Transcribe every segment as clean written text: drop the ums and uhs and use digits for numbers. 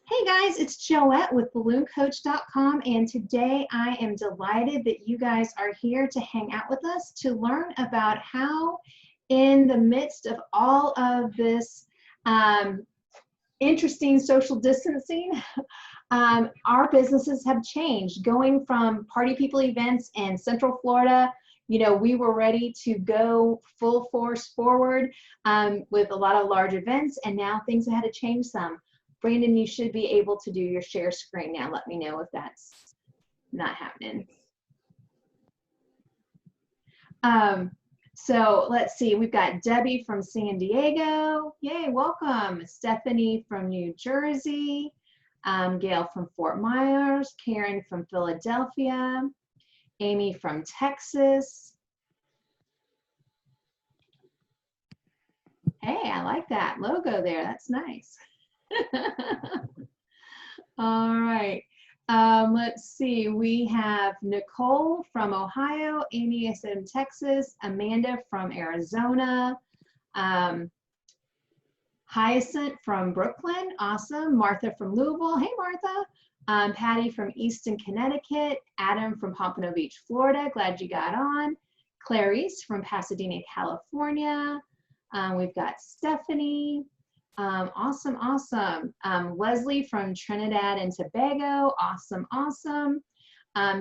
Hey guys, it's Joette with BalloonCoach.com, and today I am delighted that you guys are here to hang out with us to learn about how, in the midst of all of this interesting social distancing, our businesses have changed. Going from party people events in Central Florida, we were ready to go full force forward with a lot of large events, and now things have had to change some. Brandon, you should be able to do your share screen now. Let me know if that's not happening. So let's see, we've got Debbie from San Diego. Yay, welcome. Stephanie from New Jersey. Gail from Fort Myers. Karen from Philadelphia. Amy from Texas. Hey, I like that logo there. That's nice. All right. Let's see. We have Nicole from Ohio, Amy is in Texas, Amanda from Arizona, Hyacinth from Brooklyn, awesome. Martha from Louisville, hey Martha. Patty from Easton, Connecticut, Adam from Pompano Beach, Florida, glad you got on. Clarice from Pasadena, California. We've got Stephanie. Awesome. Leslie from Trinidad and Tobago, awesome.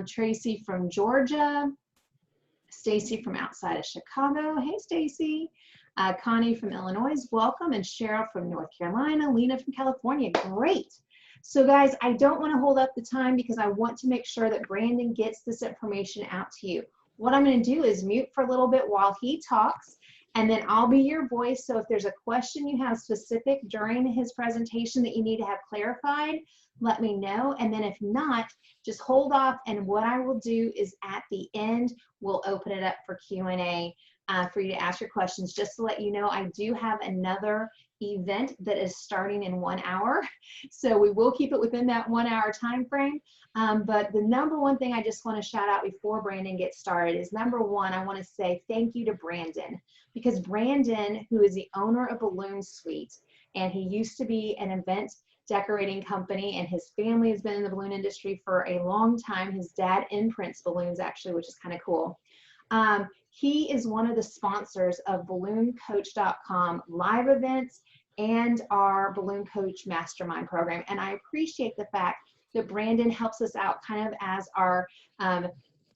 Tracy from Georgia. Stacy from outside of Chicago, hey Stacy. Connie from Illinois, welcome, and Cheryl from North Carolina, Lena from California, great. So guys, I don't want to hold up the time because I want to make sure that Brandon gets this information out to you. What I'm going to do is mute for a little bit while he talks, and then I'll be your voice. So if there's a question you have specific during his presentation that you need to have clarified, let me know. And then if not, just hold off. And what I will do is at the end, we'll open it up for Q&A for you to ask your questions. Just to let you know, I do have another event that is starting in 1 hour. So we will keep it within that 1 hour time frame. But the number one thing I just want to shout out before Brandon gets started is, number one, I want to say thank you to Brandon, because Brandon, who is the owner of Balloon Suite, and he used to be an event decorating company, and his family has been in the balloon industry for a long time. His dad imprints balloons actually, which is kind of cool. He is one of the sponsors of BalloonCoach.com live events and our Balloon Coach Mastermind program. And I appreciate the fact that Brandon helps us out kind of as our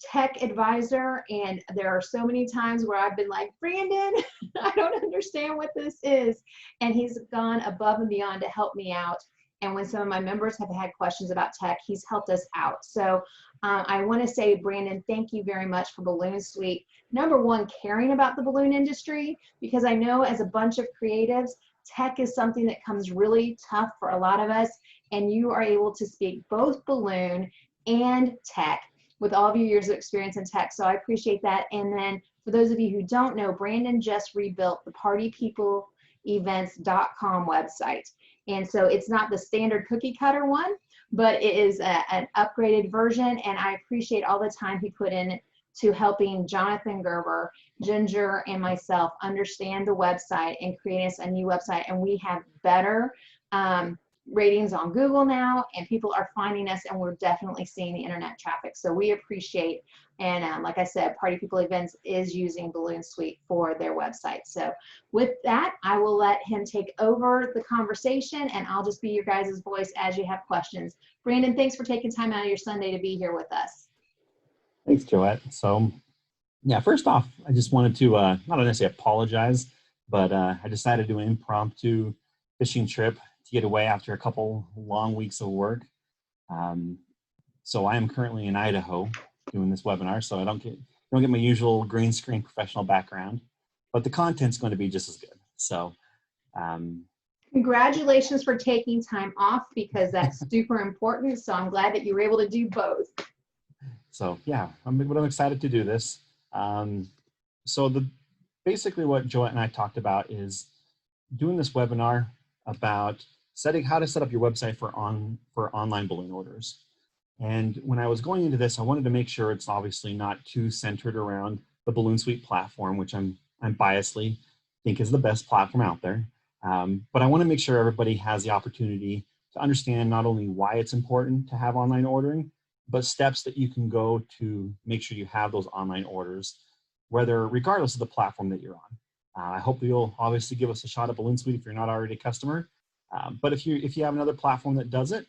tech advisor. And there are so many times where I've been like, Brandon, I don't understand what this is. And he's gone above and beyond to help me out. And when some of my members have had questions about tech, he's helped us out. So I want to say, Brandon, thank you very much for Balloon Suite. Number one, caring about the balloon industry, because I know as a bunch of creatives, tech is something that comes really tough for a lot of us. And you are able to speak both balloon and tech with all of your years of experience in tech. So I appreciate that. And then for those of you who don't know, Brandon just rebuilt the partypeopleevents.com website. And so it's not the standard cookie cutter one, but it is an upgraded version. And I appreciate all the time he put in to helping Jonathan Gerber, Ginger, and myself understand the website and create us a new website. And we have better ratings on Google now, and people are finding us, and we're definitely seeing the internet traffic. So we appreciate, and like I said, Party People Events is using Balloon Suite for their website. So with that, I will let him take over the conversation, and I'll just be your guys' voice as you have questions. Brandon, thanks for taking time out of your Sunday to be here with us. Thanks, Joette. So yeah, first off, I just wanted to not necessarily apologize, but I decided to do an impromptu fishing trip to get away after a couple long weeks of work. So I am currently in Idaho doing this webinar, so I don't get my usual green screen professional background, but the content's going to be just as good. So congratulations for taking time off, because that's super important. So I'm glad that you were able to do both. So yeah, I'm excited to do this. So basically what Joette and I talked about is doing this webinar about how to set up your website for online balloon orders. And when I was going into this, I wanted to make sure it's obviously not too centered around the Balloon Suite platform, which I'm biasedly think is the best platform out there. But I want to make sure everybody has the opportunity to understand not only why it's important to have online ordering, but steps that you can go to make sure you have those online orders, regardless of the platform that you're on. I hope you'll obviously give us a shot at Balloon Suite if you're not already a customer. But if you have another platform that does it,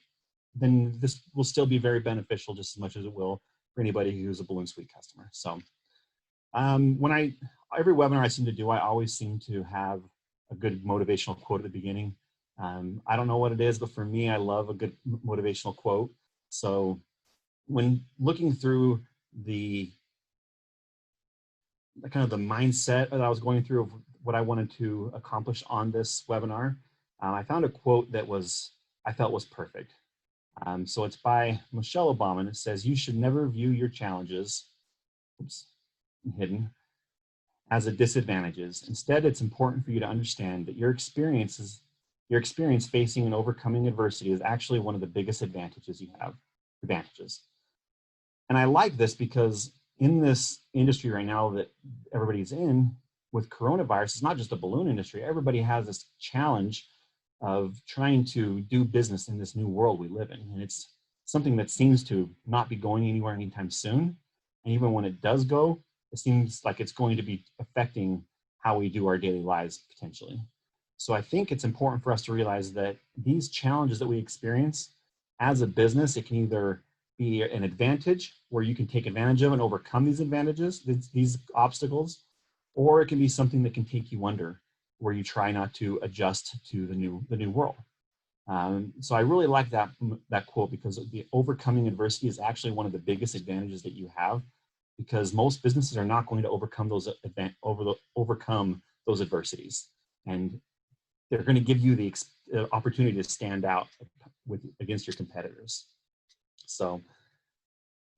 then this will still be very beneficial just as much as it will for anybody who's a Balloon Suite customer. So every webinar I seem to do, I always seem to have a good motivational quote at the beginning. I don't know what it is, but for me, I love a good motivational quote. So when looking through the kind of the mindset that I was going through of what I wanted to accomplish on this webinar, I found a quote that I felt was perfect. So it's by Michelle Obama, and it says, "You should never view your challenges, hidden, as a disadvantages. Instead, it's important for you to understand that your experience facing and overcoming adversity is actually one of the biggest advantages you have." And I like this because in this industry right now that everybody's in with coronavirus, it's not just the balloon industry. Everybody has this challenge of trying to do business in this new world we live in. And it's something that seems to not be going anywhere anytime soon. And even when it does go, it seems like it's going to be affecting how we do our daily lives potentially. So I think it's important for us to realize that these challenges that we experience as a business, it can either be an advantage where you can take advantage of and overcome these advantages, these obstacles, or it can be something that can take you under where you try not to adjust to the new world. So I really like that quote, because the overcoming adversity is actually one of the biggest advantages that you have, because most businesses are not going to overcome those adversities, and they're going to give you the opportunity to stand out against your competitors. So,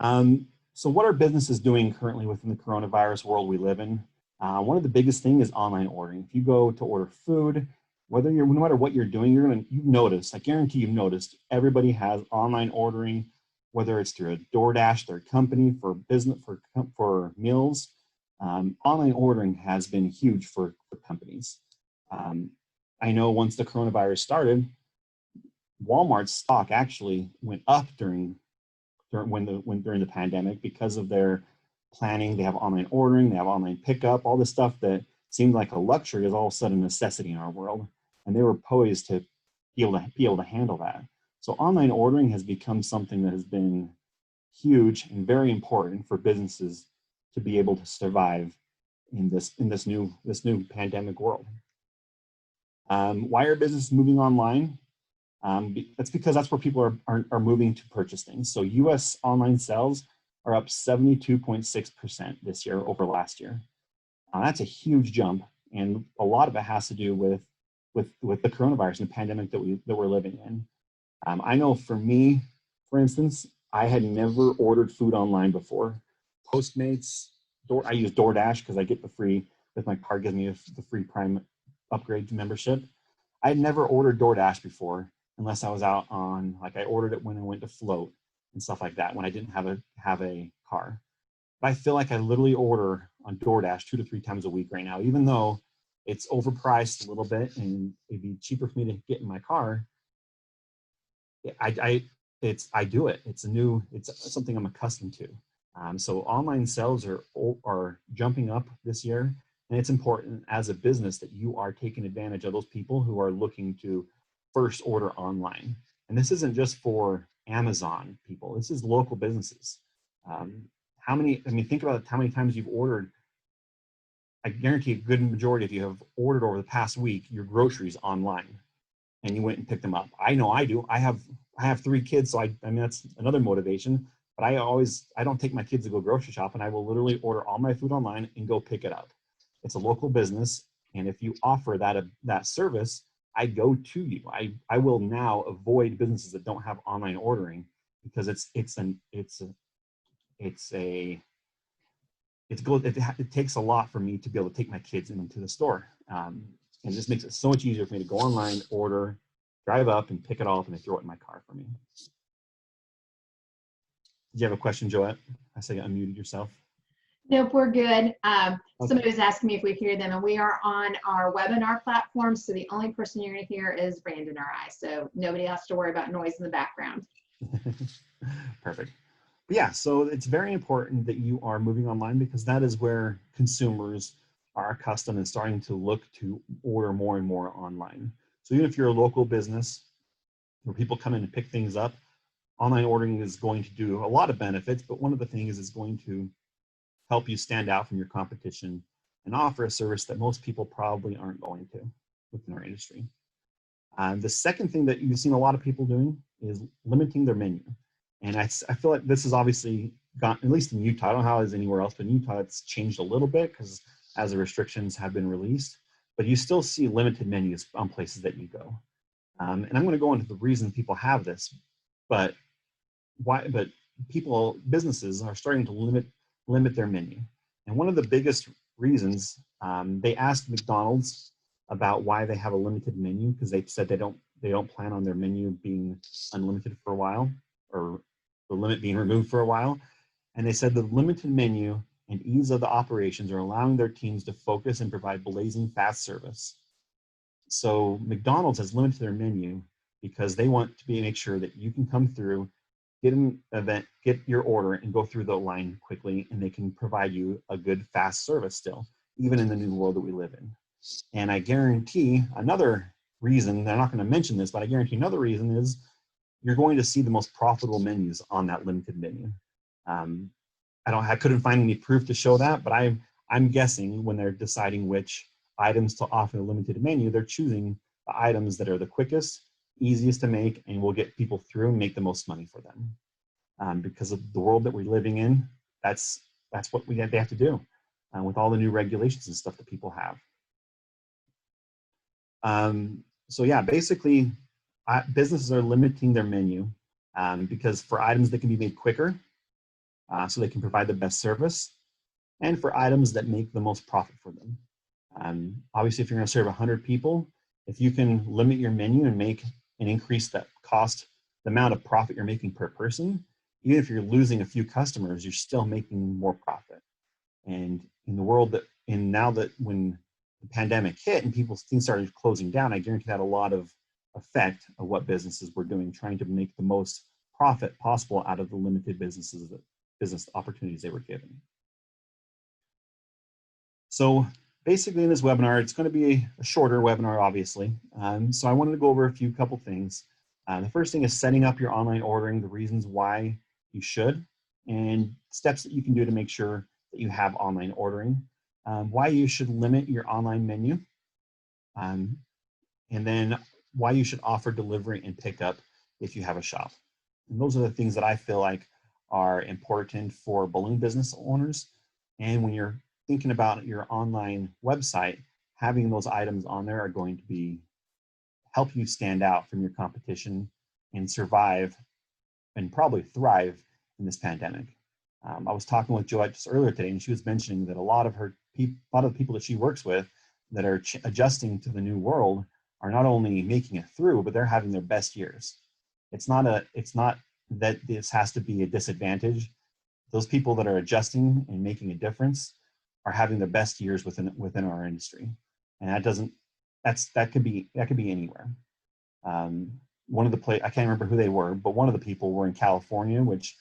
so what are businesses doing currently within the coronavirus world we live in? One of the biggest things is online ordering. If you go to order food, no matter what you're doing, you've noticed, I guarantee you've noticed, everybody has online ordering, whether it's through a DoorDash, their company, for business, for meals. Online ordering has been huge for companies. I know once the coronavirus started, Walmart's stock actually went up during the pandemic because of their planning. They have online ordering, they have online pickup, all this stuff that seemed like a luxury is all of a sudden a necessity in our world. And they were poised to be able to handle that. So online ordering has become something that has been huge and very important for businesses to be able to survive in this new pandemic world. Why are businesses moving online? That's because that's where people are moving to purchase things. So US online sales are up 72.6% this year over last year. That's a huge jump, and a lot of it has to do with the coronavirus and the pandemic that we're living in. I know for me, for instance, I had never ordered food online before. Postmates, I use DoorDash because I get the free, with my card gives me the free Prime upgrade membership. I had never ordered DoorDash before unless I was out on, like, I ordered it when I went to float and stuff like that, when I didn't have a car. But I feel like I literally order on DoorDash 2 to 3 times a week right now, even though it's overpriced a little bit and it'd be cheaper for me to get in my car. I do it. It's something I'm accustomed to. So online sales are jumping up this year, and it's important as a business that you are taking advantage of those people who are looking to first order online. And this isn't just for Amazon people. This is local businesses. Think about how many times you've ordered. I guarantee a good majority of you have ordered over the past week your groceries online, and you went and picked them up. I know I do. I have 3 kids, so that's another motivation. But I don't take my kids to go grocery shop, and I will literally order all my food online and go pick it up. It's a local business, and if you offer that service, I go to you. I will now avoid businesses that don't have online ordering, because it takes a lot for me to be able to take my kids into the store. And it just makes it so much easier for me to go online, order, drive up and pick it all up, and they throw it in my car for me. Did you have a question, Joette? I say you unmuted yourself. Nope, we're good. Okay. Somebody was asking me if we hear them, and we are on our webinar platform, so the only person you're going to hear is Brandon or I, so nobody has to worry about noise in the background. Perfect. But yeah, so it's very important that you are moving online because that is where consumers are accustomed and starting to look to order more and more online. So even if you're a local business where people come in and pick things up, online ordering is going to do a lot of benefits, but one of the things is going to help you stand out from your competition and offer a service that most people probably aren't going to within our industry. The second thing that you've seen a lot of people doing is limiting their menu. And I feel like this is obviously got, at least in Utah, I don't know how it is anywhere else, but in Utah it's changed a little bit because as the restrictions have been released, but you still see limited menus on places that you go. And I'm going to go into the reason people have this, but businesses are starting to limit their menu. And one of the biggest reasons, they asked McDonald's about why they have a limited menu because they said they don't plan on their menu being unlimited for a while, or the limit being removed for a while. And they said the limited menu and ease of the operations are allowing their teams to focus and provide blazing fast service. So McDonald's has limited their menu because they want to make sure that you can come through, get an event, get your order, and go through the line quickly, and they can provide you a good, fast service still, even in the new world that we live in. And I guarantee another reason, I'm not going to mention this, but I guarantee another reason is you're going to see the most profitable menus on that limited menu. I couldn't find any proof to show that, but I'm guessing when they're deciding which items to offer the limited menu, they're choosing the items that are the quickest, easiest to make, and will get people through and make the most money for them. Because of the world that we're living in, that's what they have to do with all the new regulations and stuff that people have. So yeah, basically, businesses are limiting their menu because for items that can be made quicker, so they can provide the best service, and for items that make the most profit for them. Obviously, if you're going to serve 100 people, if you can limit your menu and increase that cost, the amount of profit you're making per person, even if you're losing a few customers, you're still making more profit. And in the world now that when the pandemic hit and things started closing down, I guarantee that a lot of effect of what businesses were doing, trying to make the most profit possible out of the limited business opportunities they were given. So basically in this webinar, it's going to be a shorter webinar, obviously. So I wanted to go over a couple things. The first thing is setting up your online ordering, the reasons why you should, and steps that you can do to make sure that you have online ordering, why you should limit your online menu, and then why you should offer delivery and pickup if you have a shop. And those are the things that I feel like are important for balloon business owners. And when you're thinking about your online website, having those items on there are going to help you stand out from your competition and survive and probably thrive in this pandemic. I was talking with Joette just earlier today, and she was mentioning that a lot of the people that she works with that are adjusting to the new world are not only making it through, but they're having their best years. It's not that this has to be a disadvantage. Those people that are adjusting and making a difference are having their best years within our industry, and that could be anywhere. One of the I can't remember who they were, but one of the people were in California, which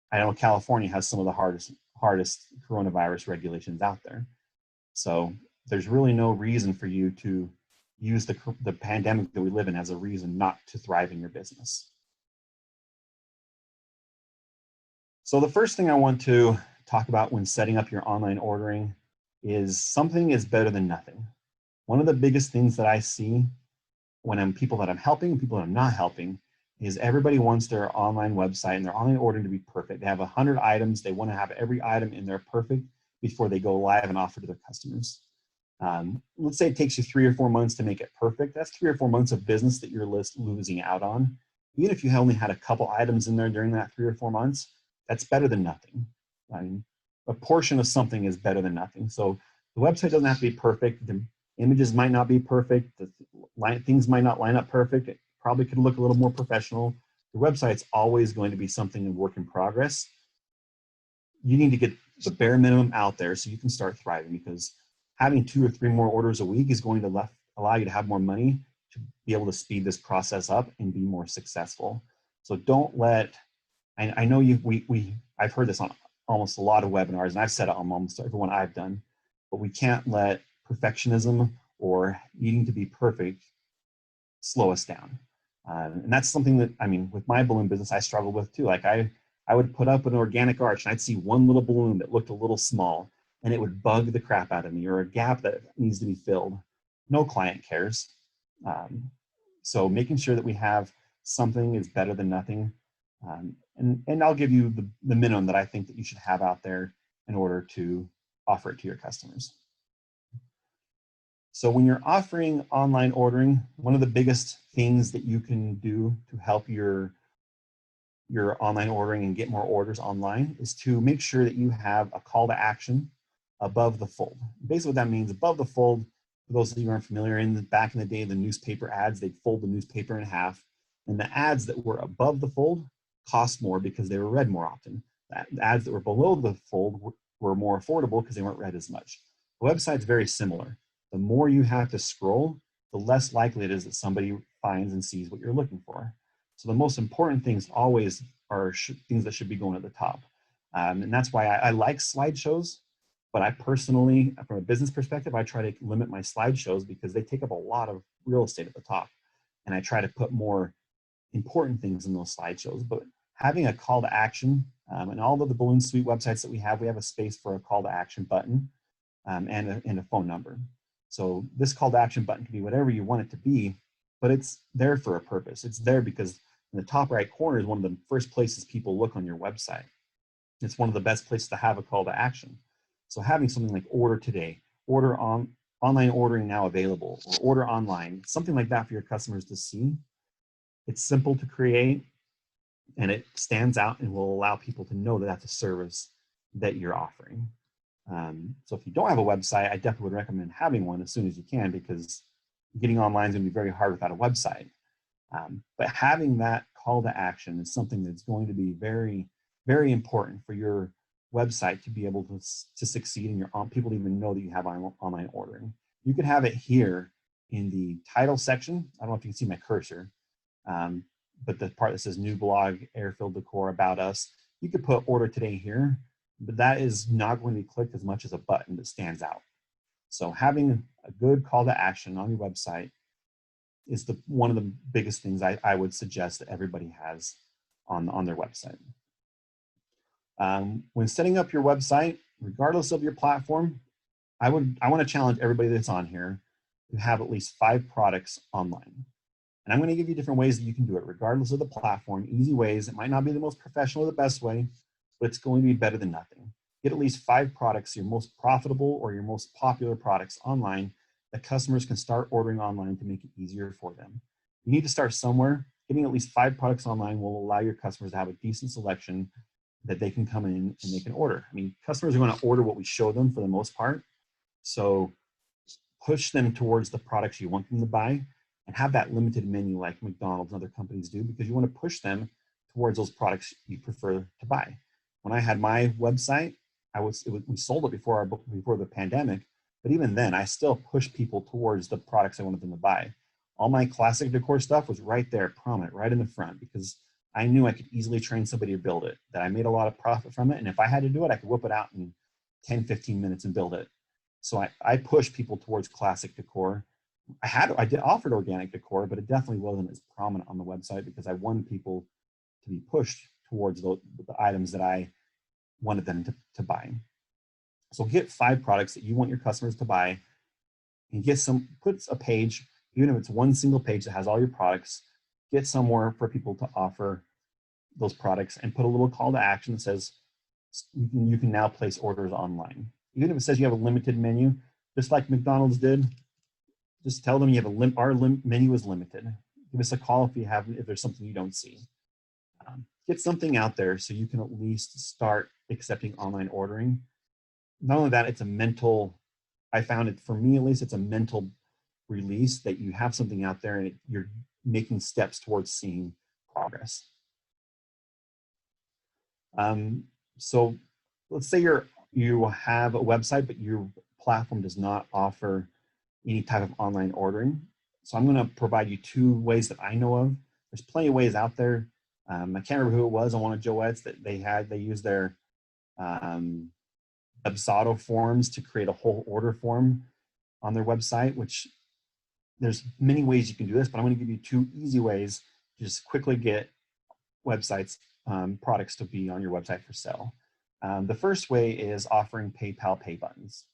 I know California has some of the hardest coronavirus regulations out there. So there's really no reason for you to use the pandemic that we live in as a reason not to thrive in your business. So the first thing I want to talk about when setting up your online ordering is something is better than nothing. One of the biggest things that I see when people that I'm helping and people that I'm not helping is everybody wants their online website and their online ordering to be perfect. They have 100 items. They want to have every item in there perfect before they go live and offer to their customers. Let's say it takes you 3 or 4 months to make it perfect. That's 3 or 4 months of business that you're losing out on. Even if you only had a couple items in there during that 3 or 4 months, that's better than nothing. I mean, a portion of something is better than nothing. So the website doesn't have to be perfect. The images might not be perfect. Things might not line up perfect. It probably could look a little more professional. The website's always going to be something in work in progress. You need to get the bare minimum out there so you can start thriving, because having 2 or 3 more orders a week is going to allow you to have more money to be able to speed this process up and be more successful. So don't let, I know I've heard this on almost a lot of webinars, and I've said it on almost every one I've done, but we can't let perfectionism or needing to be perfect slow us down. And that's something that, I mean, with my balloon business, I struggled with too. Like I would put up an organic arch and I'd see one little balloon that looked a little small and it would bug the crap out of me, or a gap that needs to be filled. No client cares. So making sure that we have something is better than nothing. And I'll give you the minimum that I think that you should have out there in order to offer it to your customers. So when you're offering online ordering, one of the biggest things that you can do to help your online ordering and get more orders online is to make sure that you have a call to action above the fold. Basically what that means, above the fold, for those of you who aren't familiar, back in the day, the newspaper ads, they'd fold the newspaper in half, and the ads that were above the fold cost more because they were read more often. The ads that were below the fold were more affordable because they weren't read as much. The website's very similar. The more you have to scroll, the less likely it is that somebody finds and sees what you're looking for. So the most important things always are things that should be going at the top. And that's why I like slideshows, but I personally, from a business perspective, I try to limit my slideshows because they take up a lot of real estate at the top. And I try to put more important things in those slideshows. But having a call to action, and all of the Balloon Suite websites that we have a space for a call to action button and a phone number. So this call to action button can be whatever you want it to be, but it's there for a purpose. It's there because in the top right corner is one of the first places people look on your website. It's one of the best places to have a call to action. So having something like order today, online ordering now available, or order online, something like that for your customers to see. It's simple to create and it stands out and will allow people to know that that's a service that you're offering. So if you don't have a website, I definitely would recommend having one as soon as you can, because getting online is going to be very hard without a website. But having that call to action is something that's going to be very, very important for your website to be able to succeed and people to even know that you have online ordering. You could have it here in the title section. I don't know if you can see my cursor, but the part that says new blog, air-filled decor, about us, you could put order today here, but that is not going to be clicked as much as a button that stands out. So having a good call to action on your website is one of the biggest things I would suggest that everybody has on their website. When setting up your website, regardless of your platform, I want to challenge everybody that's on here to have at least 5 products online. And I'm going to give you different ways that you can do it, regardless of the platform, easy ways. It might not be the most professional or the best way, but it's going to be better than nothing. Get at least 5 products, your most profitable or your most popular products online that customers can start ordering online to make it easier for them. You need to start somewhere. Getting at least 5 products online will allow your customers to have a decent selection that they can come in and they can order. I mean, customers are going to order what we show them for the most part. So push them towards the products you want them to buy and have that limited menu like McDonald's and other companies do, because you want to push them towards those products you prefer to buy. When I had my website, we sold it before the pandemic, but even then I still pushed people towards the products I wanted them to buy. All my classic decor stuff was right there, prominent, right in the front, because I knew I could easily train somebody to build it, that I made a lot of profit from it. And if I had to do it, I could whip it out in 10, 15 minutes and build it. So I pushed people towards classic decor. I did offer organic decor, but it definitely wasn't as prominent on the website because I wanted people to be pushed towards the items that I wanted them to buy. So get 5 products that you want your customers to buy and put a page, even if it's one single page that has all your products, get somewhere for people to offer those products and put a little call to action that says you can now place orders online. Even if it says you have a limited menu, just like McDonald's did, just tell them you have our menu is limited. Give us a call if there's something you don't see. Get something out there so you can at least start accepting online ordering. Not only that, it's a mental, I found it, for me at least, it's a mental release that you have something out there and you're making steps towards seeing progress. So let's say you're you have a website, but your platform does not offer any type of online ordering. So I'm going to provide you 2 ways that I know of. There's plenty of ways out there. I can't remember who it was on one of Joette's that they used their Dubsado forms to create a whole order form on their website, which there's many ways you can do this, but I'm going to give you 2 easy ways to just quickly get websites, products to be on your website for sale. The first way is offering PayPal pay buttons.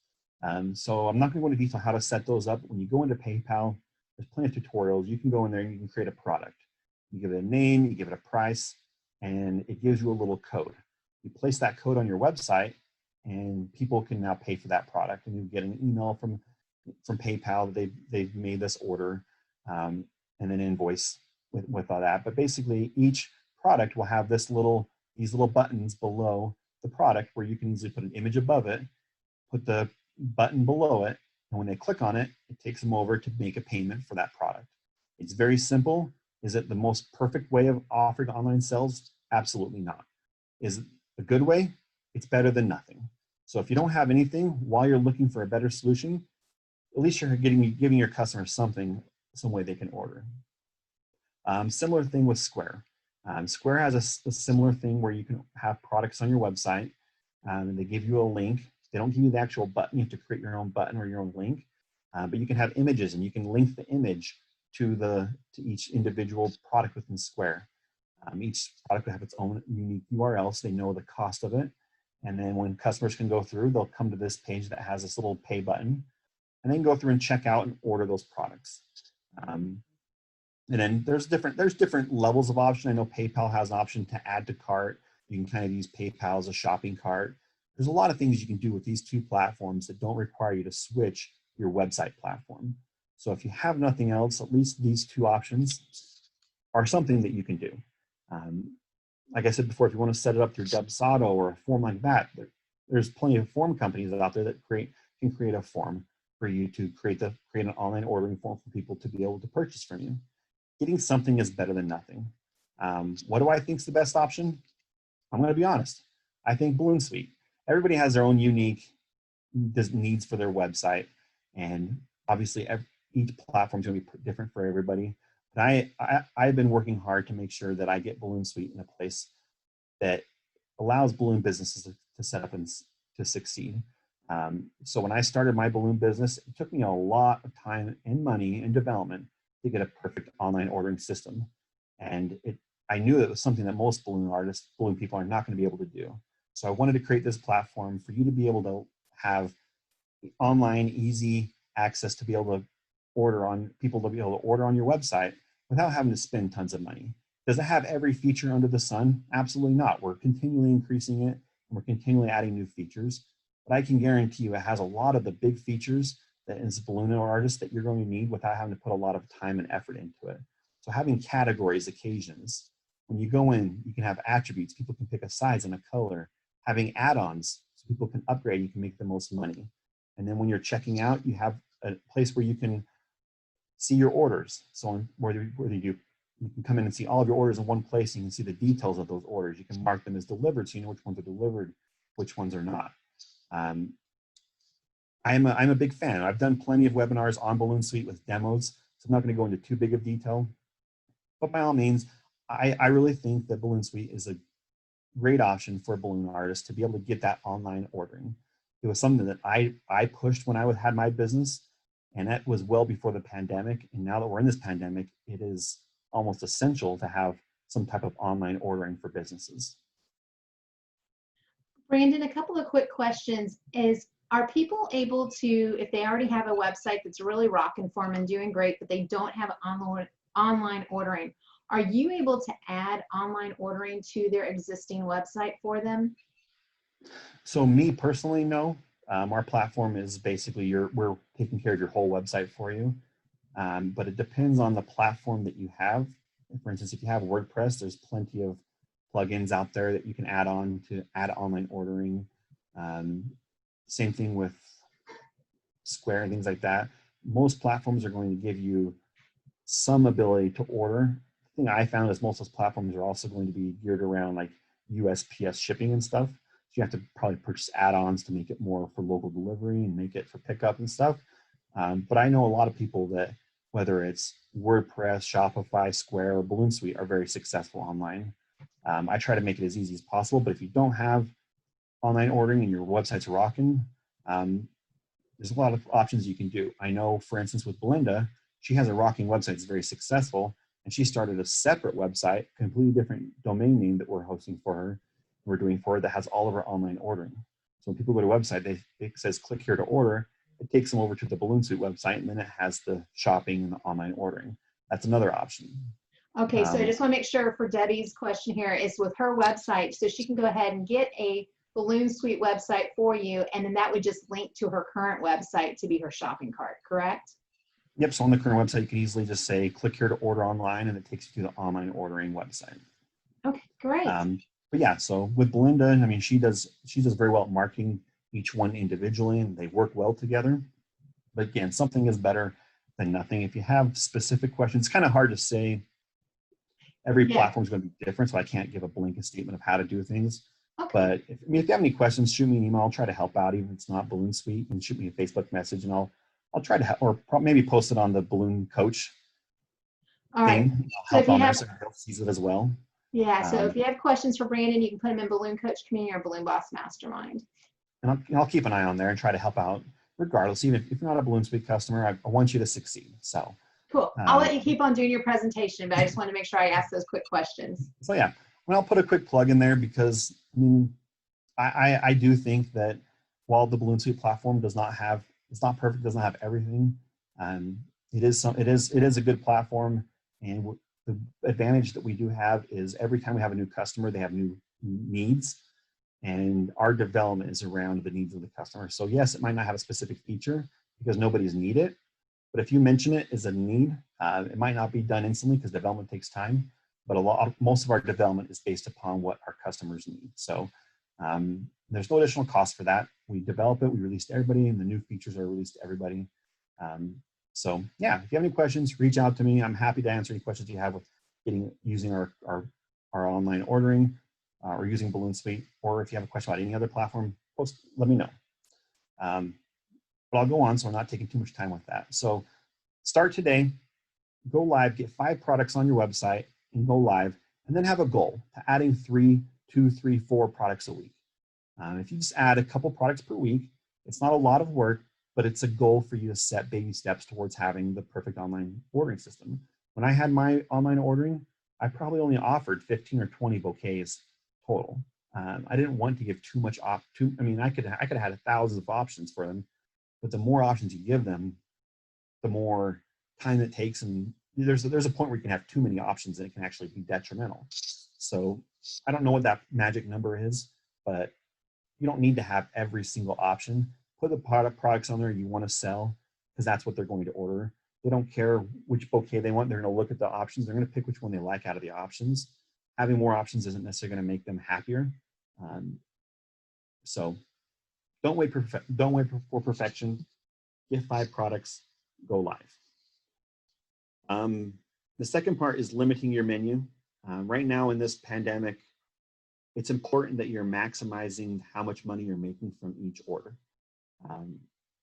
So I'm not going to go into detail how to set those up. When you go into PayPal, there's plenty of tutorials. You can go in there and you can create a product. You give it a name, you give it a price, and it gives you a little code. You place that code on your website, and people can now pay for that product. And you get an email from PayPal that they've made this order, and then invoice with all that. But basically, each product will have these little buttons below the product where you can easily put an image above it, put the button below it, and when they click on it, it takes them over to make a payment for that product. It's very simple. Is it the most perfect way of offering online sales? Absolutely not. Is it a good way? It's better than nothing. So if you don't have anything while you're looking for a better solution, at least you're giving your customers some way they can order. Similar thing with Square. Square has a similar thing where you can have products on your website, and they give you a link. They don't give you the actual button. You have to create your own button or your own link, but you can have images, and you can link the image to each individual product within Square. Each product will have its own unique URL, so they know the cost of it. And then when customers can go through, they'll come to this page that has this little pay button, and then go through and check out and order those products. And then there's different levels of option. I know PayPal has an option to add to cart. You can kind of use PayPal as a shopping cart. There's a lot of things you can do with these 2 platforms that don't require you to switch your website platform. So if you have nothing else, at least these 2 options are something that you can do. Like I said before, if you want to set it up through Dubsado or a form like that, there's plenty of form companies out there that can create a form for you to create an online ordering form for people to be able to purchase from you. Getting something is better than nothing. What do I think is the best option? I'm going to be honest. I think Balloon Suite. Everybody has their own unique needs for their website, and obviously each platform is going to be different for everybody. But I've been working hard to make sure that I get Balloon Suite in a place that allows balloon businesses to set up and to succeed. So when I started my balloon business, it took me a lot of time and money and development to get a perfect online ordering system. And I knew that it was something that most balloon people are not going to be able to do. So I wanted to create this platform for you to be able to have online, easy access to be able to people to be able to order on your website without having to spend tons of money. Does it have every feature under the sun? Absolutely not. We're continually increasing it, and we're continually adding new features. But I can guarantee you it has a lot of the big features that as a balloon artist that you're going to need without having to put a lot of time and effort into it. So having categories, occasions, when you go in, you can have attributes. People can pick a size and a color. Having add-ons, so people can upgrade, you can make the most money. And then when you're checking out, you have a place where you can see your orders. So whether you can come in and see all of your orders in one place, and you can see the details of those orders. You can mark them as delivered, so you know which ones are delivered, which ones are not. I'm a big fan. I've done plenty of webinars on Balloon Suite with demos, so I'm not going to go into too big of detail. But by all means, I really think that Balloon Suite is a great option for balloon artists to be able to get that online ordering. It was something that I pushed when I had my business, and that was well before the pandemic. And now that we're in this pandemic, it is almost essential to have some type of online ordering for businesses. Brandon, a couple of quick questions are people able to, if they already have a website that's really rocking for them and doing great, but they don't have online ordering, are you able to add online ordering to their existing website for them? So me personally, no. Our platform is basically we're taking care of your whole website for you. But it depends on the platform that you have. For instance, if you have WordPress, there's plenty of plugins out there that you can add on to add online ordering. Same thing with Square and things like that. Most platforms are going to give you some ability to order. The thing I found is most of those platforms are also going to be geared around like USPS shipping and stuff. you have to probably purchase add-ons to make it more for local delivery and make it for pickup and stuff. But I know a lot of people that, whether it's WordPress, Shopify, Square, or Balloon Suite, are very successful online. I try to make it as easy as possible, but if you don't have online ordering and your website's rocking, there's a lot of options you can do. I know, for instance, with Belinda, she has a rocking website that's very successful, and she started a separate website, completely different domain name that we're hosting for her, we're doing for her, that has all of her online ordering. So when people go to a website, it says click here to order. It takes them over to the Balloon Suite website, and then it has the shopping and the online ordering. That's another option. Okay, so I just want to make sure for Debbie's question here is with her website, so she can go ahead and get a Balloon Suite website for you, and then that would just link to her current website to be her shopping cart, correct? Yep, so on the current website, you can easily just say, click here to order online, and it takes you to the online ordering website. Okay, great. But yeah, so with Belinda, I mean, she does very well at marketing each one individually, and they work well together. But again, something is better than nothing. If you have specific questions, it's kind of hard to say. Every platform is going to be different, so I can't give a blanket statement of how to do things. Okay. But if you have any questions, shoot me an email. I'll try to help out, even if it's not Balloon Suite. You can shoot me a Facebook message, and I'll try to or maybe post it on the Balloon Coach thing. Right. I'll help on there so everyone sees it as well. Yeah, so if you have questions for Brandon, you can put them in Balloon Coach Community or Balloon Boss Mastermind. And I'll keep an eye on there and try to help out regardless. Even if you're not a Balloon Suite customer, I want you to succeed. So cool. I'll let you keep on doing your presentation, but I just want to make sure I ask those quick questions. So yeah, well, I'll put a quick plug in there because I mean, I do think that while the Balloon Suite platform it's not perfect, doesn't have everything. It is a good platform, and the advantage that we do have is every time we have a new customer, they have new needs, and our development is around the needs of the customer. So yes, it might not have a specific feature because nobody's need it, but if you mention it as a need, it might not be done instantly because development takes time. But most of our development is based upon what our customers need. So there's no additional cost for that. We develop it, we release to everybody, and the new features are released to everybody. So yeah, if you have any questions, reach out to me. I'm happy to answer any questions you have with using our online ordering or using Balloon Suite, or if you have a question about any other platform, let me know. But I'll go on, so we're not taking too much time with that. So start today, go live, get 5 products on your website, and go live, and then have a goal to adding 2, 3, 4 products a week. If you just add a couple products per week, it's not a lot of work, but it's a goal for you to set baby steps towards having the perfect online ordering system. When I had my online ordering, I probably only offered 15 or 20 bouquets total. I didn't want to give too much I mean, I could have had thousands of options for them, but the more options you give them, the more time it takes, and there's a point where you can have too many options and it can actually be detrimental. So I don't know what that magic number is, but you don't need to have every single option. Put the products on there you want to sell, because that's what they're going to order. They don't care which bouquet they want. They're going to look at the options. They're going to pick which one they like out of the options. Having more options isn't necessarily going to make them happier. So don't wait for perfection. Get 5 products, go live. The second part is limiting your menu. Right now in this pandemic, it's important that you're maximizing how much money you're making from each order.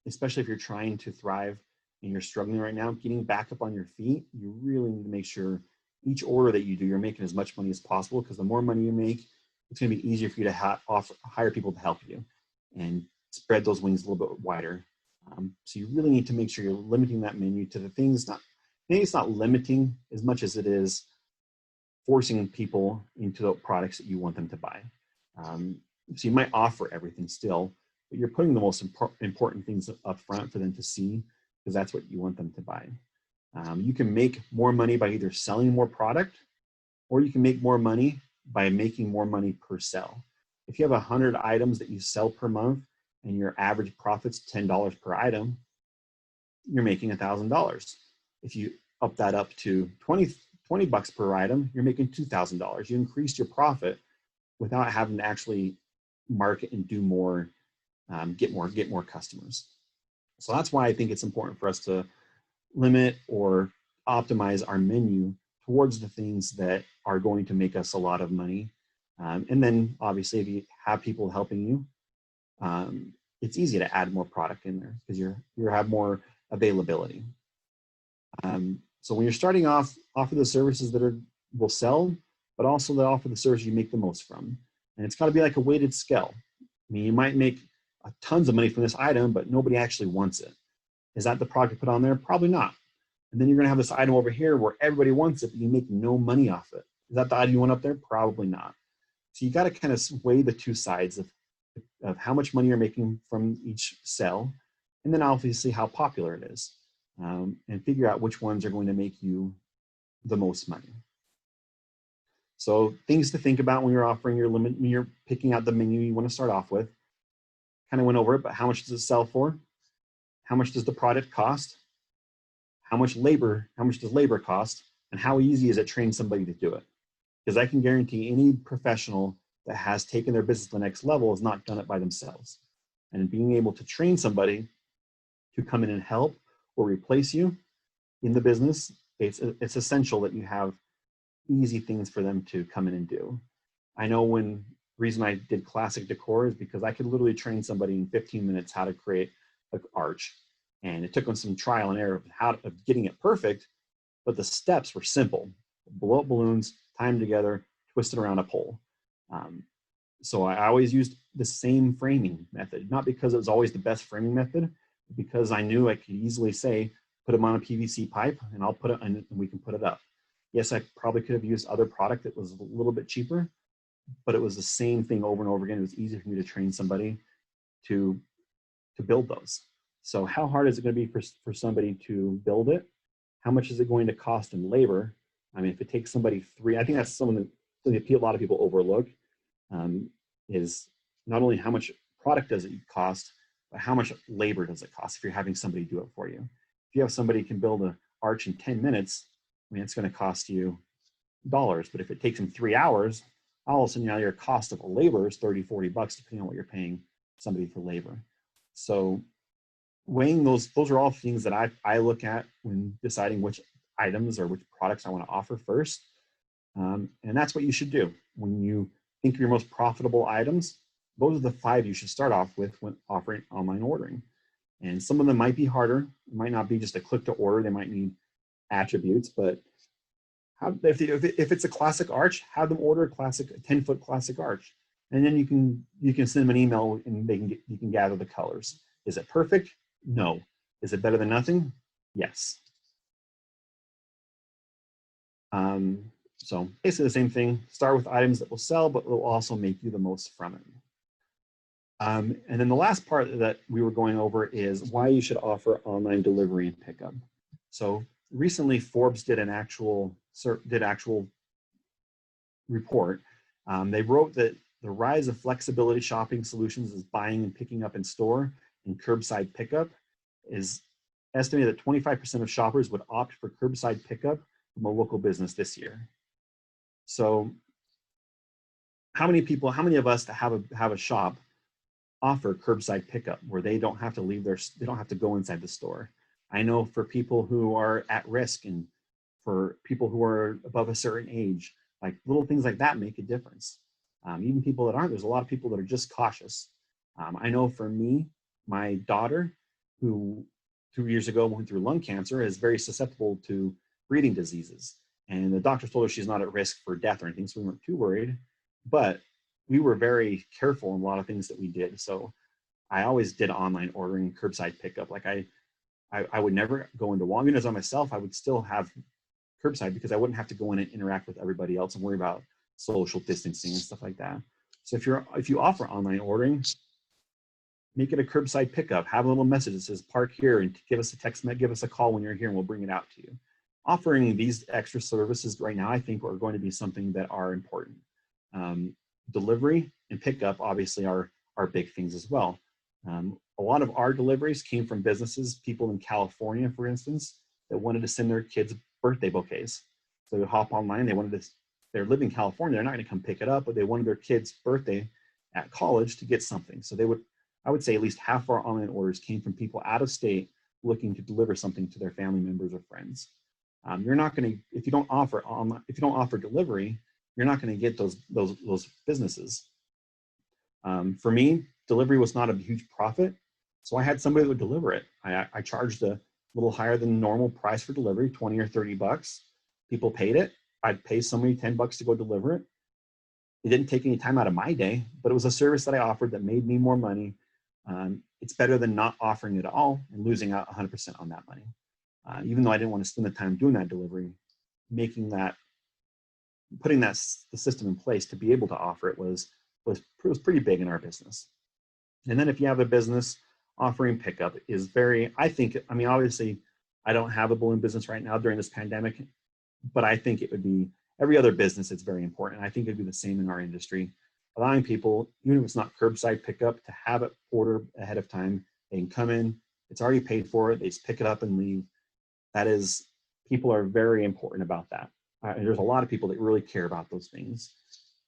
Especially if you're trying to thrive and you're struggling right now, getting back up on your feet, you really need to make sure each order that you do, you're making as much money as possible, because the more money you make, it's going to be easier for you to hire people to help you and spread those wings a little bit wider. So you really need to make sure you're limiting that menu to the things, maybe it's not limiting as much as it is forcing people into the products that you want them to buy. So you might offer everything still, but you're putting the most important things up front for them to see, because that's what you want them to buy. You can make more money by either selling more product, or you can make more money by making more money per sell. If you have 100 items that you sell per month and your average profit's $10 per item, you're making $1,000. If you up that up to 20 bucks per item, you're making $2,000. You increased your profit without having to actually market and do more, get more customers. So that's why I think it's important for us to limit or optimize our menu towards the things that are going to make us a lot of money. And then obviously if you have people helping you, it's easy to add more product in there because you have more availability. So when you're starting off, offer the services that will sell, but also that offer the service you make the most from. And it's got to be like a weighted scale. I mean, you might make tons of money from this item, but nobody actually wants it. Is that the product you put on there? Probably not. And then you're going to have this item over here where everybody wants it, but you make no money off it. Is that the item you want up there? Probably not. So you got to kind of weigh the two sides of how much money you're making from each sale, and then obviously how popular it is, and figure out which ones are going to make you the most money. So things to think about when you're offering your limit, when you're picking out the menu you want to start off with. Kind of went over it, but how much does it sell for? How much does the product cost? How much does labor cost? And how easy is it to train somebody to do it? Because I can guarantee any professional that has taken their business to the next level has not done it by themselves. And being able to train somebody to come in and help or replace you in the business, it's essential that you have easy things for them to come in and do. I know reason I did classic decor is because I could literally train somebody in 15 minutes how to create an arch. And it took them some trial and error of getting it perfect, but the steps were simple. Blow up balloons, tie them together, twist it around a pole. So I always used the same framing method, not because it was always the best framing method, but because I knew I could easily say, put them on a PVC pipe and I'll put it and we can put it up. Yes, I probably could have used other product that was a little bit cheaper, but it was the same thing over and over again. It was easy for me to train somebody to build those. So how hard is it going to be for somebody to build it? How much is it going to cost in labor? I mean, if it takes somebody I think that's something that a lot of people overlook, is not only how much product does it cost, but how much labor does it cost if you're having somebody do it for you. If you have somebody who can build an arch in 10 minutes, I mean, it's going to cost you dollars. But if it takes them 3 hours, all of a sudden now your cost of labor is $30, $40, depending on what you're paying somebody for labor. So weighing those are all things that I look at when deciding which items or which products I want to offer first. And that's what you should do. When you think of your most profitable items, those are the 5 you should start off with when offering online ordering. And some of them might be harder. It might not be just a click to order. They might need attributes, but if it's a classic arch, have them order a 10-foot classic arch. And then you can send them an email and you can gather the colors. Is it perfect? No. Is it better than nothing? Yes. So basically the same thing. Start with items that will sell, but will also make you the most from it. And then the last part that we were going over is why you should offer online delivery and pickup. So recently Forbes did an actual report. They wrote that the rise of flexibility shopping solutions is buying and picking up in store and curbside pickup is estimated that 25% of shoppers would opt for curbside pickup from a local business this year. So how many of us that have a shop offer curbside pickup where they don't have to they don't have to go inside the store? I know for people who are at risk and for people who are above a certain age, like little things like that make a difference. Even people that aren't, there's a lot of people that are just cautious. I know for me, my daughter, who 2 years ago went through lung cancer, is very susceptible to breathing diseases. And the doctors told her she's not at risk for death or anything, so we weren't too worried. But we were very careful in a lot of things that we did. So I always did online ordering, curbside pickup. Like I would never go into Walmart. Even as on myself, I would still have curbside because I wouldn't have to go in and interact with everybody else and worry about social distancing and stuff like that. So if you offer online ordering, make it a curbside pickup. Have a little message that says park here and give us a call when you're here and we'll bring it out to you. Offering these extra services right now, I think, are going to be something that are important. Delivery and pickup obviously are big things as well. A lot of our deliveries came from businesses, people in California, for instance, that wanted to send their kids birthday bouquets. So they hop online, they live in California, they're not going to come pick it up, but they wanted their kid's birthday at college to get something. So I would say at least half our online orders came from people out of state looking to deliver something to their family members or friends. You're not going to, if you don't offer delivery, you're not going to get those businesses. For me, delivery was not a huge profit, so I had somebody that would deliver it. I charged a little higher than normal price for delivery, 20 or 30 bucks. People paid it. I'd pay somebody 10 bucks to go deliver it. It didn't take any time out of my day, but it was a service that I offered that made me more money. It's better than not offering it at all and losing out 100% on that money. Even though I didn't want to spend the time doing that delivery, putting the system in place to be able to offer it was pretty big in our business. And then if you have a business, offering pickup is obviously I don't have a balloon business right now during this pandemic, but I think it would be every other business, it's very important. I think it'd be the same in our industry, allowing people, even if it's not curbside pickup, to have it ordered ahead of time. They can come in, it's already paid for, they just pick it up and leave. People are very important about that. And there's a lot of people that really care about those things.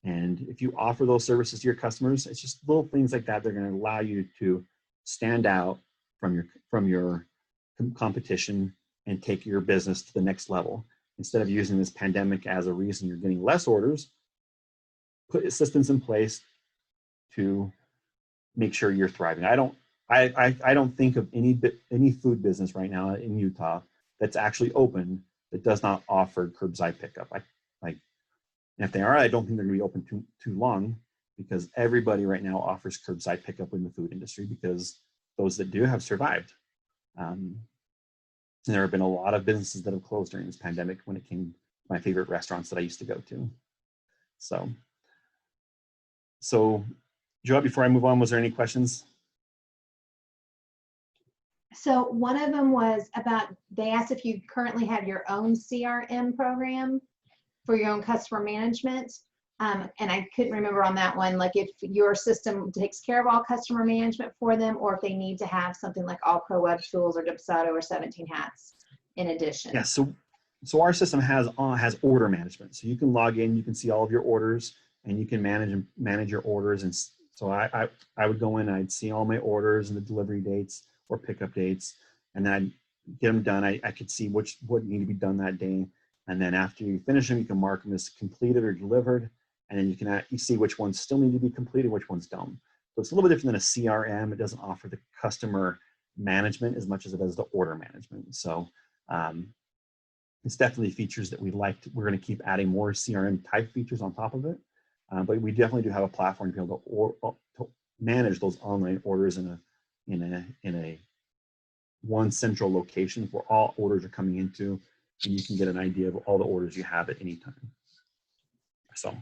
And if you offer those services to your customers, it's just little things like that. They're going to allow you to stand out from your competition and take your business to the next level. Instead of using this pandemic as a reason you're getting less orders, put systems in place to make sure you're thriving. I don't think of any food business right now in Utah that's actually open that does not offer curbside pickup. And if they are, I don't think they're going to be open too long, because everybody right now offers curbside pickup in the food industry, because those that do have survived. And there have been a lot of businesses that have closed during this pandemic when it came to my favorite restaurants that I used to go to. So Joelle, before I move on, was there any questions? So one of them was they asked if you currently have your own CRM program for your own customer management. And I couldn't remember on that one, like if your system takes care of all customer management for them, or if they need to have something like All Pro Web Tools or Dubsado or 17 Hats in addition. Yeah, so our system has order management. So you can log in, you can see all of your orders, and you can manage your orders. And so I would go in and I'd see all my orders and the delivery dates or pickup dates, and then I'd get them done. I could see what need to be done that day. And then after you finish them, you can mark them as completed or delivered. And then you see which ones still need to be completed, which ones don't. So it's a little bit different than a CRM. It doesn't offer the customer management as much as it does the order management. So it's definitely features that we're going to keep adding more CRM type features on top of it. But we definitely do have a platform to be able to manage those online orders in a one central location where all orders are coming into, and you can get an idea of all the orders you have at any time. So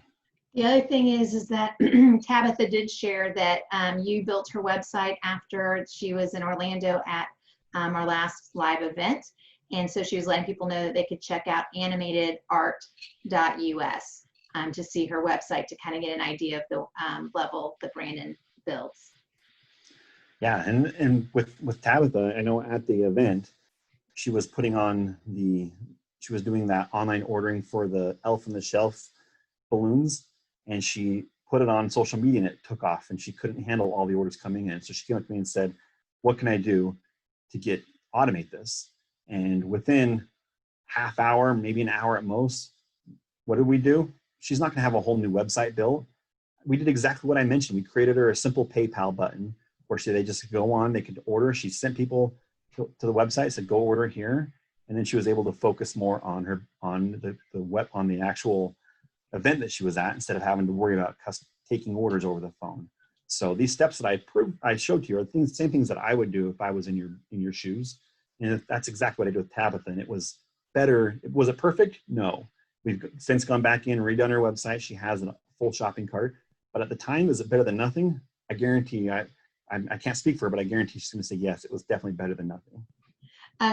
the other thing is that Tabitha did share that you built her website after she was in Orlando at our last live event. And so she was letting people know that they could check out animatedart.us to see her website, to kind of get an idea of the level that Brandon builds. Yeah, and with Tabitha, I know at the event, she was doing that online ordering for the Elf on the Shelf balloons, and she put it on social media and it took off, and she couldn't handle all the orders coming in. So she came up to me and said, what can I do to automate this? And within half hour, maybe an hour at most, what did we do? She's not gonna have a whole new website built. We did exactly what I mentioned. We created her a simple PayPal button where they just go on, they could order. She sent people to the website, said, go order here. And then she was able to focus more on the actual event that she was at, instead of having to worry about taking orders over the phone. So these steps that I showed to you are the same things that I would do if I was in your shoes. And that's exactly what I did with Tabitha. And it was better. Was it perfect? No. We've since gone back in, redone her website. She has a full shopping cart. But at the time, is it better than nothing? I guarantee I can't speak for her, but I guarantee she's going to say yes. It was definitely better than nothing.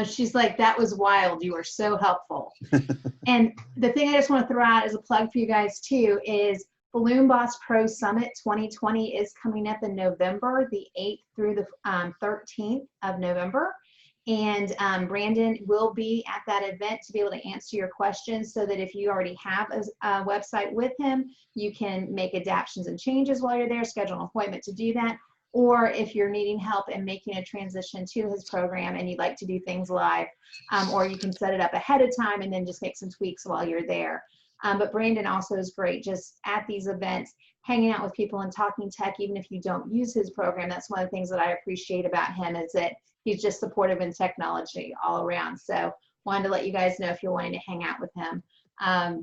She's like, that was wild. You were so helpful. And the thing I just want to throw out as a plug for you guys too is Balloon Boss Pro Summit 2020 is coming up in November, the 8th through the 13th of November. And Brandon will be at that event to be able to answer your questions, so that if you already have a website with him, you can make adaptations and changes while you're there, schedule an appointment to do that. Or if you're needing help in making a transition to his program and you'd like to do things live, or you can set it up ahead of time and then just make some tweaks while you're there. But Brandon also is great just at these events, hanging out with people and talking tech, even if you don't use his program. That's one of the things that I appreciate about him, is that he's just supportive in technology all around. So wanted to let you guys know if you're wanting to hang out with him.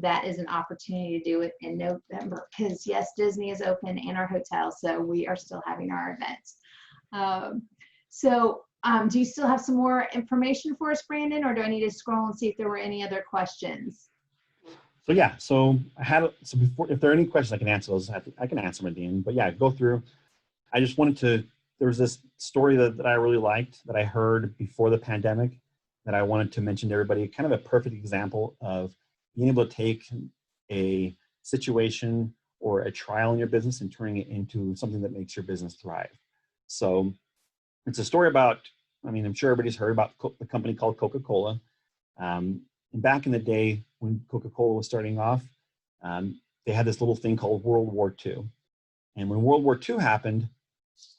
That is an opportunity to do it in November, because yes, Disney is open and our hotel, so we are still having our events. Do you still have some more information for us, Brandon, or do I need to scroll and see if there were any other questions? So yeah, so before, if there are any questions, I can answer those. I can answer them at the end. But yeah, go through. I just wanted to. There was this story that I really liked that I heard before the pandemic that I wanted to mention to everybody. Kind of a perfect example of being able to take a situation or a trial in your business and turning it into something that makes your business thrive. So it's a story about. I mean, I'm sure everybody's heard about the company called Coca-Cola. And back in the day when Coca-Cola was starting off, they had this little thing called World War II. And when World War II happened,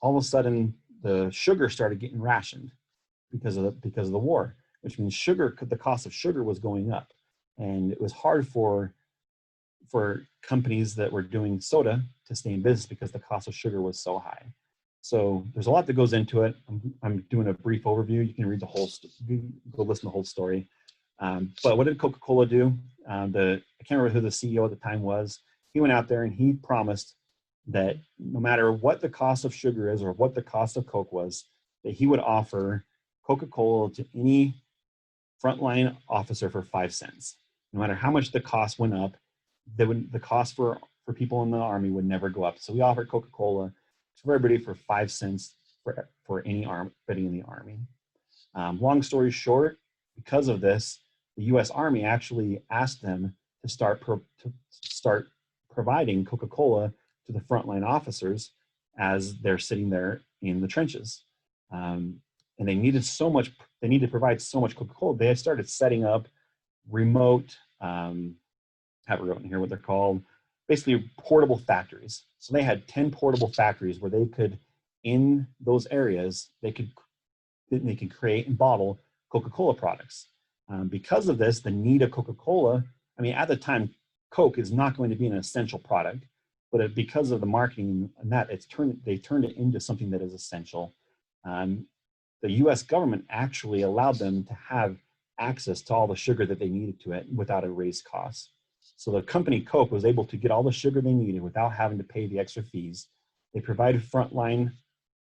all of a sudden the sugar started getting rationed because of the war, which means the cost of sugar was going up. And it was hard for companies that were doing soda to stay in business because the cost of sugar was so high. So there's a lot that goes into it. I'm doing a brief overview. You can read the whole, go listen to the whole story. But what did Coca-Cola do? I can't remember who the CEO at the time was. He went out there and he promised that no matter what the cost of sugar is or what the cost of Coke was, that he would offer Coca-Cola to any frontline officer for 5 cents. No matter how much the cost went up, the cost for people in the Army would never go up. So we offered Coca-Cola to everybody for 5 cents for anybody in the Army. Long story short, because of this, the U.S. Army actually asked them to start providing Coca-Cola to the frontline officers as they're sitting there in the trenches. And they needed to provide so much Coca-Cola, they had started setting up remote, I have it written here what they're called, basically portable factories. So they had 10 portable factories where they could, in those areas, they could create and bottle Coca-Cola products. Because of this, the need of Coca-Cola, I mean, at the time, Coke is not going to be an essential product, but because of the marketing and that, they turned it into something that is essential. The U.S. government actually allowed them to have access to all the sugar that they needed to it without a raised cost. So the company Coke was able to get all the sugar they needed without having to pay the extra fees. They provided frontline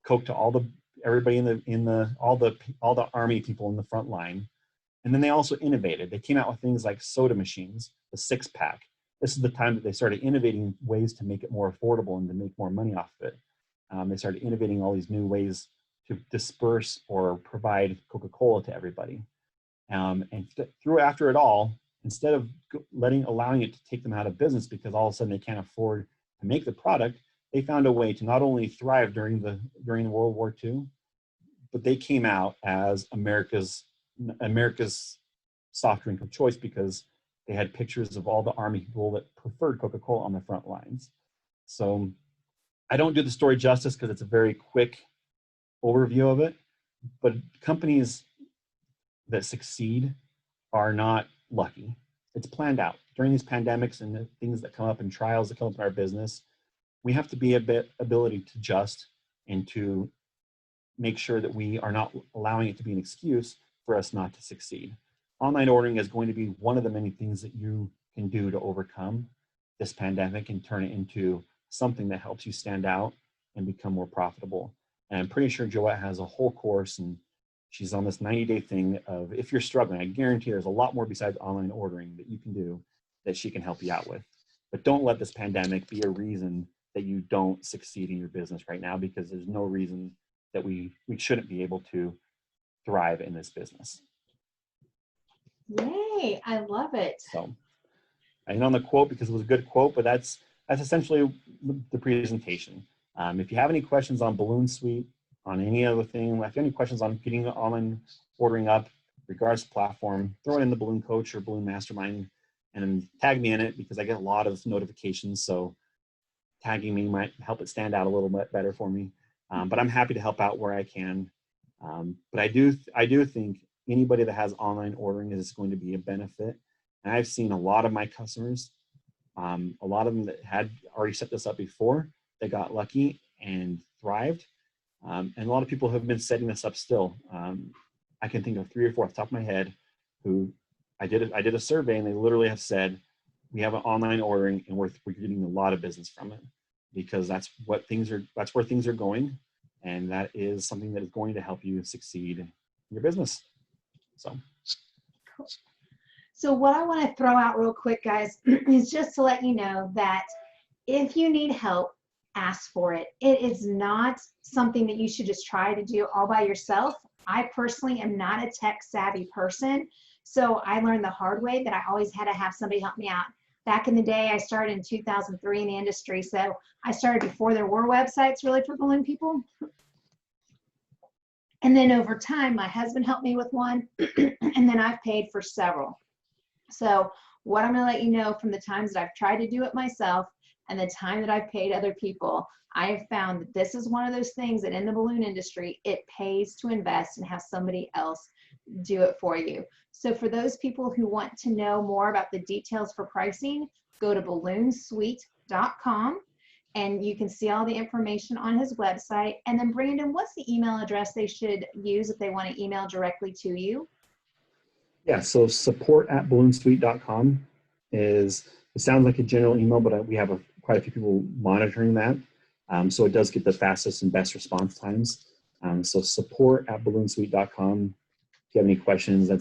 Coke to everybody all the Army people in the front line. And then they also innovated. They came out with things like soda machines, the 6-pack. This is the time that they started innovating ways to make it more affordable and to make more money off of it. They started innovating all these new ways to disperse or provide Coca-Cola to everybody. After it all, instead of allowing it to take them out of business because all of a sudden they can't afford to make the product, they found a way to not only thrive during World War II, but they came out as America's soft drink of choice because they had pictures of all the Army people that preferred Coca-Cola on the front lines. So I don't do the story justice because it's a very quick overview of it, but companies that succeed are not lucky. It's planned out. During these pandemics and the things that come up and trials that come up in our business, we have to be ability to adjust and to make sure that we are not allowing it to be an excuse for us not to succeed. Online ordering is going to be one of the many things that you can do to overcome this pandemic and turn it into something that helps you stand out and become more profitable. And I'm pretty sure Joette has a whole course and she's on this 90-day thing of, if you're struggling, I guarantee there's a lot more besides online ordering that you can do that she can help you out with. But don't let this pandemic be a reason that you don't succeed in your business right now, because there's no reason that we shouldn't be able to thrive in this business. Yay, I love it. So I hit on the quote because it was a good quote, but that's essentially the presentation. If you have any questions on Balloon Suite, on any other thing, if you have any questions on getting online ordering up, regards to platform, throw it in the Balloon Coach or Balloon Mastermind and tag me in it because I get a lot of notifications. So tagging me might help it stand out a little bit better for me. But I'm happy to help out where I can. But I do think anybody that has online ordering is going to be a benefit. And I've seen a lot of my customers A lot of them that had already set this up before, they got lucky and thrived. And a lot of people have been setting this up still. I can think of 3 or 4 off the top of my head who I did a survey, and they literally have said, we have an online ordering and we're getting a lot of business from it, because that's where things are going. And that is something that is going to help you succeed in your business. So. Cool. So what I want to throw out real quick, guys, is just to let you know that if you need help, ask for it. It is not something that you should just try to do all by yourself. I personally am not a tech savvy person, so I learned the hard way that I always had to have somebody help me out. Back in the day, I started in 2003 in the industry, so I started before there were websites really for balloon people. And then over time, my husband helped me with one, and then I've paid for several. So what I'm going to let you know from the times that I've tried to do it myself and the time that I've paid other people, I have found that this is one of those things that in the balloon industry, it pays to invest and have somebody else do it for you. So for those people who want to know more about the details for pricing, go to balloonsuite.com and you can see all the information on his website. And then Brandon, what's the email address they should use if they want to email directly to you? Yeah, so support@balloonsuite.com it sounds like a general email, but we have quite a few people monitoring that. So it does get the fastest and best response times. So support@balloonsuite.com. If you have any questions,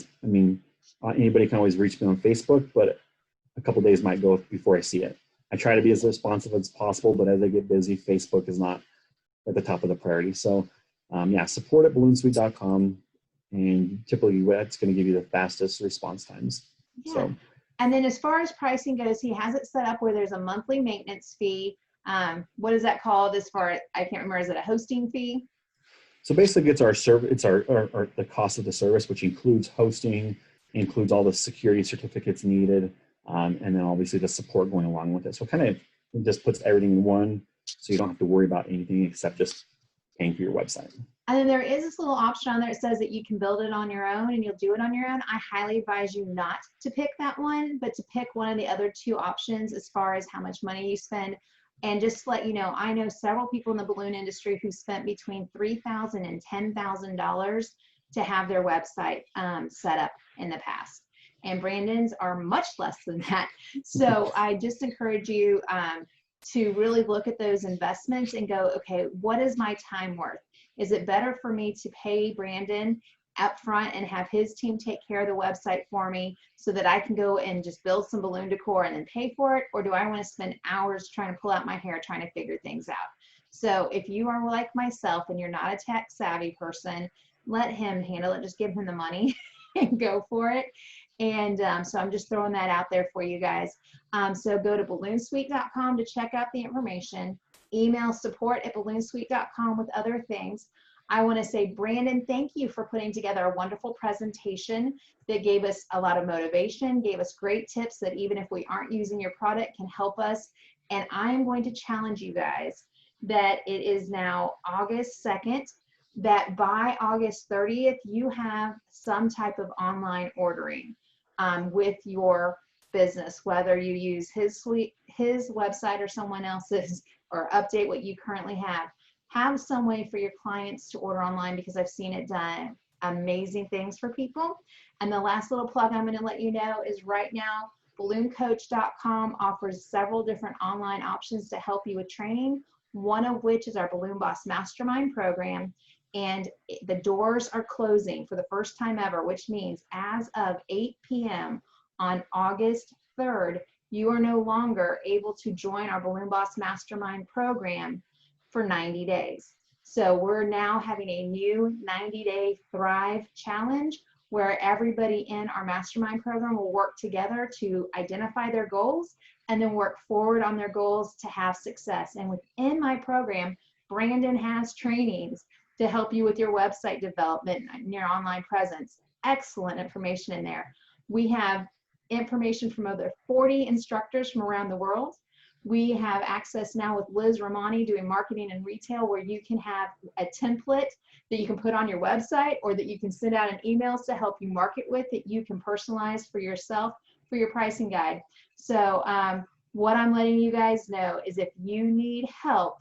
anybody can always reach me on Facebook, but a couple days might go before I see it. I try to be as responsive as possible, but as I get busy, Facebook is not at the top of the priority. So yeah, support@balloonsuite.com. And typically that's going to give you the fastest response times. Yeah. So, and then as far as pricing goes, he has it set up where there's a monthly maintenance fee. What is that called as far as, I can't remember, is it a hosting fee? So basically it's our the cost of the service, which includes hosting, includes all the security certificates needed, and then obviously the support going along with it. So kind of it just puts everything in one, so you don't have to worry about anything except just paying for your website. And then there is this little option on there that says that you can build it on your own and you'll do it on your own. I highly advise you not to pick that one, but to pick one of the other 2 options as far as how much money you spend. And just to let you know, I know several people in the balloon industry who spent between $3,000 and $10,000 to have their website set up in the past. And Brandon's are much less than that. So I just encourage you to really look at those investments and go, okay, what is my time worth? Is it better for me to pay Brandon up front and have his team take care of the website for me so that I can go and just build some balloon decor and then pay for it? Or do I want to spend hours trying to pull out my hair trying to figure things out? So if you are like myself and you're not a tech savvy person, let him handle it. Just give him the money and go for it. And so I'm just throwing that out there for you guys. So go to balloonsuite.com to check out the information. Email support@balloonsuite.com with other things. I want to say, Brandon, thank you for putting together a wonderful presentation that gave us a lot of motivation, gave us great tips that even if we aren't using your product can help us. And I am going to challenge you guys that it is now August 2nd, that by August 30th, you have some type of online ordering with your business, whether you use his website or someone else's, or update what you currently have some way for your clients to order online, because I've seen it done amazing things for people. And the last little plug I'm going to let you know is right now, ballooncoach.com offers several different online options to help you with training, one of which is our Balloon Boss Mastermind program. And the doors are closing for the first time ever, which means as of 8 p.m. on August 3rd, you are no longer able to join our Balloon Boss Mastermind program for 90 days. So we're now having a new 90-day Thrive Challenge where everybody in our mastermind program will work together to identify their goals and then work forward on their goals to have success. And within my program, Brandon has trainings to help you with your website development and your online presence. Excellent information in there. We have information from over 40 instructors from around the world. We have access now with Liz Romani doing marketing and retail, where you can have a template that you can put on your website or that you can send out an emails to help you market with, that you can personalize for yourself for your pricing guide. So what I'm letting you guys know is if you need help,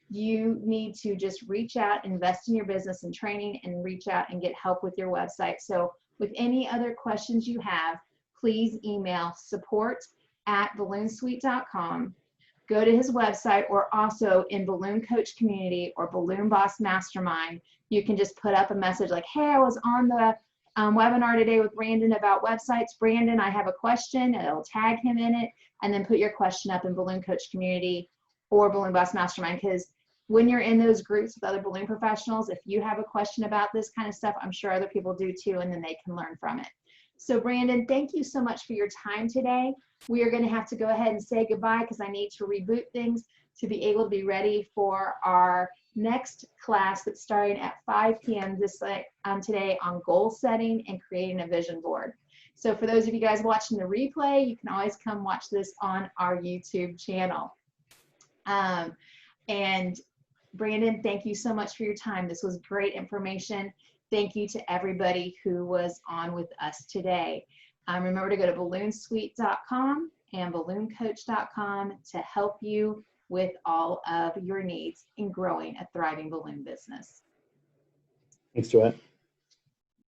you need to just reach out, invest in your business and training, and reach out and get help with your website. So with any other questions you have, please email support@balloonsuite.com. Go to his website, or also in Balloon Coach Community or Balloon Boss Mastermind, you can just put up a message like, hey, I was on the webinar today with Brandon about websites. Brandon, I have a question, and it'll tag him in it, and then put your question up in Balloon Coach Community or Balloon Boss Mastermind, because when you're in those groups with other balloon professionals, if you have a question about this kind of stuff, I'm sure other people do too, and then they can learn from it. So Brandon, thank you so much for your time today. We are going to have to go ahead and say goodbye because I need to reboot things to be able to be ready for our next class that's starting at 5 p.m. Today on goal setting and creating a vision board. So for those of you guys watching the replay, you can always come watch this on our YouTube channel. And Brandon, thank you so much for your time. This was great information. Thank you to everybody who was on with us today. Remember to go to balloonsuite.com and ballooncoach.com to help you with all of your needs in growing a thriving balloon business. Thanks, Joette.